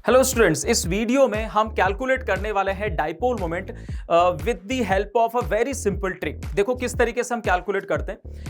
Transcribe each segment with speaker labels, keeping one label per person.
Speaker 1: Hello students, इस video में हम कैलकुलेट करने वाले हैं dipole moment with the help of a very simple trick. देखो किस तरीके से हम कैलकुलेट करते हैं।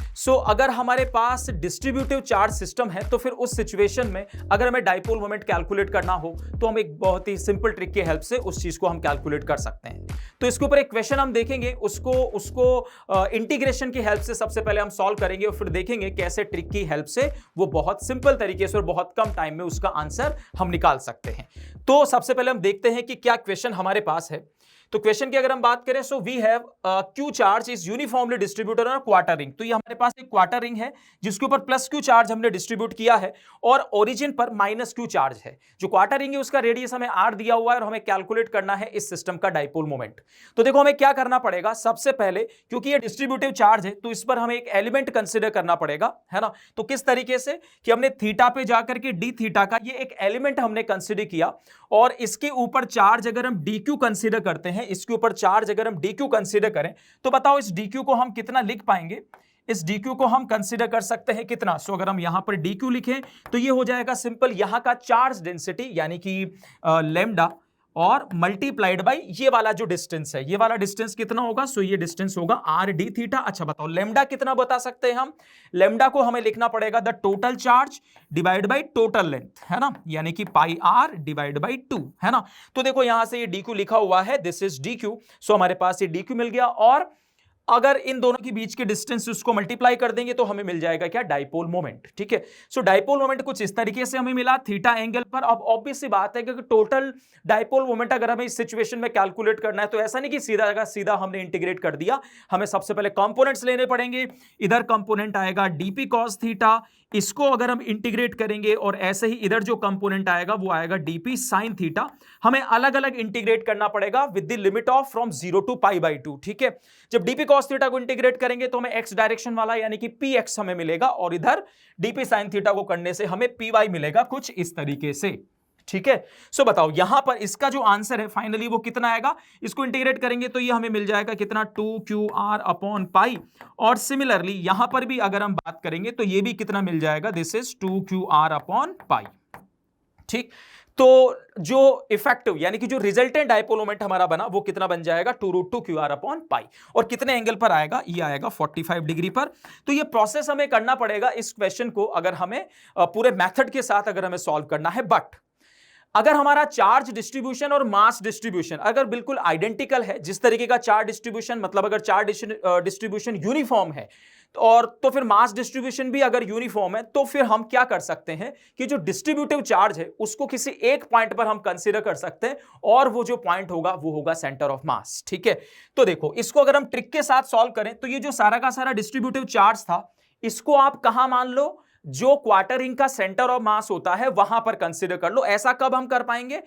Speaker 1: अगर हमारे पास डिस्ट्रीब्यूटिव चार्ज सिस्टम है तो फिर उस सिचुएशन में अगर हमें डाइपोल मोमेंट कैलकुलेट करना हो तो हम एक बहुत ही सिंपल ट्रिक की हेल्प से उस चीज को हम कैलकुलेट कर सकते हैं। तो इसके ऊपर एक क्वेश्चन हम देखेंगे, उसको इंटीग्रेशन की हेल्प से सबसे पहले हम सॉल्व करेंगे और फिर देखेंगे कैसे ट्रिक की हेल्प से वो बहुत सिंपल तरीके से और बहुत कम टाइम में उसका आंसर हम निकाल सकते हैं। तो सबसे पहले हम देखते हैं कि क्या क्वेश्चन हमारे पास है। तो क्वेश्चन की अगर हम बात करें, so we have Q charge is uniformly distributed on quarter ring. तो ये हमारे पास एक क्वार्टर रिंग है जिसके ऊपर प्लस क्यू चार्ज हमने डिस्ट्रीब्यूट किया है और ओरिजिन पर माइनस क्यू चार्ज है। जो क्वार्टर रिंग है उसका रेडियस हमें आर दिया हुआ है और हमें कैलकुलेट करना है इस सिस्टम का डाइपोल मोमेंट। तो देखो हमें क्या करना पड़ेगा, सबसे पहले क्योंकि ये डिस्ट्रीब्यूटिव चार्ज है तो इस पर हमें एक एलिमेंट कंसिडर करना पड़ेगा, है ना। तो किस तरीके से कि हमने थीटा पे जाकर के डी थीटा का ये एक एलिमेंट हमने कंसिडर किया और इसके ऊपर चार्ज अगर हम डी क्यू कंसिडर करते हैं, इसके ऊपर चार्ज अगर हम dq कंसीडर करें तो बताओ इस dq को हम कितना लिख पाएंगे। इस dq को हम कंसीडर कर सकते हैं कितना। अगर हम यहां पर dq लिखें तो ये हो जाएगा सिंपल यहां का चार्ज डेंसिटी यानी कि लेमडा और मल्टीप्लाइड बाय ये वाला जो डिस्टेंस है, ये वाला डिस्टेंस कितना होगा। ये डिस्टेंस होगा आर डी थीटा। अच्छा बताओ लेमडा कितना बता सकते हैं हम। लेमडा को हमें लिखना पड़ेगा the total charge divide by total length, है ना, यानी कि पाई आर डिवाइड बाय 2, है ना। तो देखो यहां से ये डी क्यू लिखा हुआ है, दिस इज डी क्यू। हमारे पास ये डी क्यू मिल गया और अगर इन दोनों के बीच के डिस्टेंस उसको मल्टीप्लाई कर देंगे तो हमें मिल जाएगा क्या, डाइपोल मोमेंट। ठीक है, डाइपोल मोमेंट कुछ इस तरीके से हमें मिला थीटा एंगल पर। अब ऑब्वियस सी बात है कि टोटल डाइपोल मोमेंट अगर हमें इस सिचुएशन में कैलकुलेट करना है तो ऐसा नहीं कि सीधा हमने इंटीग्रेट कर दिया। हमें सबसे पहले कंपोनेंट्स लेने पड़ेंगे। इधर कंपोनेंट आएगा डीपी कॉस थीटा, इसको अगर हम इंटीग्रेट करेंगे और ऐसे ही इधर जो कंपोनेंट आएगा वो आएगा डीपी साइन थीटा। हमें अलग अलग इंटीग्रेट करना पड़ेगा with the limit of from 0 to pi by 2। ठीक है, जब डीपी कॉस थीटा को इंटीग्रेट करेंगे तो हमें एक्स डायरेक्शन वाला यानी कि पी एक्स हमें मिलेगा और इधर डीपी साइन थीटा को करने से हमें पी वाई मिलेगा कुछ इस तरीके से। ठीक है, बताओ यहां पर इसका जो आंसर है फाइनली वो कितना आएगा। इसको इंटीग्रेट करेंगे तो ये हमें मिल जाएगा कितना, 2qr अपॉन पाई। और सिमिलरली यहां पर भी अगर हम बात करेंगे तो ये भी कितना मिल जाएगा, this is 2qr upon pi. ठीक, तो जो इफेक्टिव यानी कि जो रिजल्टेंट डाइपोल मोमेंट हमारा बना वो कितना बन जाएगा, 2√2qr अपॉन पाई। और कितने एंगल पर आएगा, ये आएगा 45 डिग्री पर। तो ये प्रोसेस हमें करना पड़ेगा इस क्वेश्चन को अगर हमें पूरे मेथड के साथ अगर हमें सॉल्व करना है। बट अगर हमारा चार्ज डिस्ट्रीब्यूशन और मास डिस्ट्रीब्यूशन अगर बिल्कुल आइडेंटिकल है, जिस तरीके का चार्ज डिस्ट्रीब्यूशन मतलब अगर चार्ज डिस्ट्रीब्यूशन यूनिफॉर्म है तो फिर मास डिस्ट्रीब्यूशन भी अगर यूनिफॉर्म है तो फिर हम क्या कर सकते हैं कि जो डिस्ट्रीब्यूटिव चार्ज है उसको किसी एक पॉइंट पर हम कंसीडर कर सकते हैं और वो जो पॉइंट होगा वो होगा सेंटर ऑफ मास। ठीक है, तो देखो इसको अगर हम ट्रिक के साथ सॉल्व करें तो ये जो सारा का सारा डिस्ट्रीब्यूटिव चार्ज था इसको आप कहां मान लो, जो क्वार्टर रिंग का सेंटर ऑफ मास होता है वहां पर कंसीडर कर लो। ऐसा कब हम कर पाएंगे,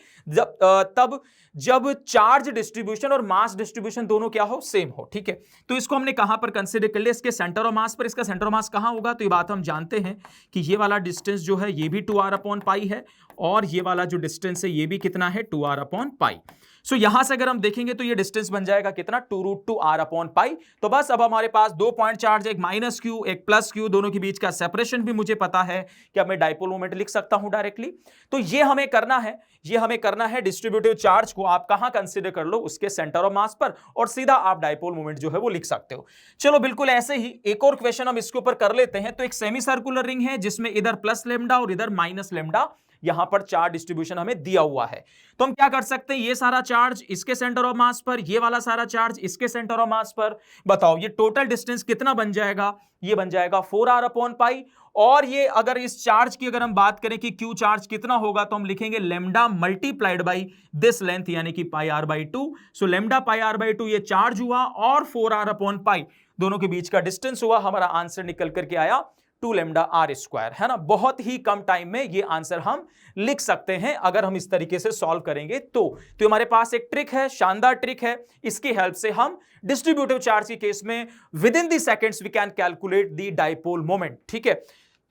Speaker 1: जब चार्ज डिस्ट्रीब्यूशन और मास डिस्ट्रीब्यूशन दोनों क्या हो, सेम हो। ठीक है, तो इसको हमने कहां पर कंसीडर कर लिया, इसके सेंटर ऑफ मास पर। इसका सेंटर ऑफ मास कहां होगा, तो ये बात हम जानते हैं कि ये वाला डिस्टेंस जो है ये भी 2r अपॉन पाई है और ये वाला जो डिस्टेंस है ये भी कितना है, 2r अपॉन पाई। यहां से अगर हम देखेंगे तो ये डिस्टेंस बन जाएगा कितना, 2√2r अपॉन पाई। तो बस अब हमारे पास दो पॉइंट चार्ज, एक माइनस क्यू एक प्लस क्यू, दोनों के बीच का सेपरेशन भी मुझे पता है कि अब मैं डाइपोल मोमेंट लिख सकता हूं डायरेक्टली। तो ये हमें करना है डिस्ट्रीब्यूटिव चार्ज को आप कहां कंसीडर कर लो, उसके सेंटर ऑफ मास पर, और सीधा आप डाइपोल मोमेंट जो है वो लिख सकते हो। चलो बिल्कुल ऐसे ही एक और क्वेश्चन हम इसके ऊपर कर लेते हैं। तो एक सेमी सर्कुलर रिंग है जिसमें इधर प्लस लेमडा और इधर माइनस लेमडा यहां पर चार्ज डिस्ट्रीब्यूशन हमें दिया हुआ है। तो हम क्या कर सकते हैं, ये सारा चार्ज इसके सेंटर ऑफ मास पर, ये वाला सारा चार्ज इसके सेंटर ऑफ मास पर। बताओ ये टोटल डिस्टेंस कितना बन जाएगा, ये बन जाएगा 4r अपॉन पाई। और ये अगर इस चार्ज की अगर हम बात करें कि क्यू चार्ज कितना होगा तो हम लिखेंगे lambda multiplied by this length यानी कि pi r by 2। Lambda pi r by 2 ये चार्ज हुआ और 4r अपॉन पाई दोनों के बीच का डिस्टेंस हुआ। हमारा आंसर निकल करके आया 2 लेमडा आर स्क्वायर, है ना। बहुत ही कम टाइम में ये आंसर हम लिख सकते हैं अगर हम इस तरीके से सॉल्व करेंगे तो हमारे पास एक ट्रिक है, शानदार ट्रिक है। इसकी हेल्प से हम डिस्ट्रीब्यूटिव चार्ज के केस में within the seconds we can calculate the dipole moment. ठीक है,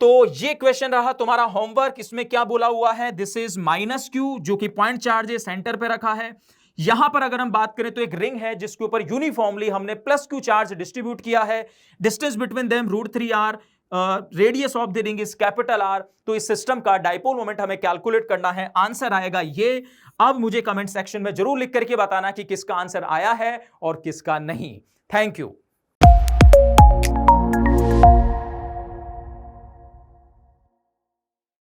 Speaker 1: तो ये क्वेश्चन रहा तुम्हारा होमवर्क। इसमें क्या बोला हुआ है, दिस इज माइनस क्यू जो कि पॉइंट चार्ज है, सेंटर पे रखा है। यहां पर अगर हम बात करें तो एक रिंग है जिसके ऊपर यूनिफॉर्मली हमने प्लस क्यू चार्ज डिस्ट्रीब्यूट किया है। Distance between them √3r, radius of the ring is capital R, तो इस सिस्टम का डाइपोल मोमेंट हमें कैलकुलेट करना है। आंसर आएगा ये। अब मुझे कमेंट सेक्शन में जरूर लिख करके बताना कि किसका आंसर आया है और किसका नहीं। Thank you.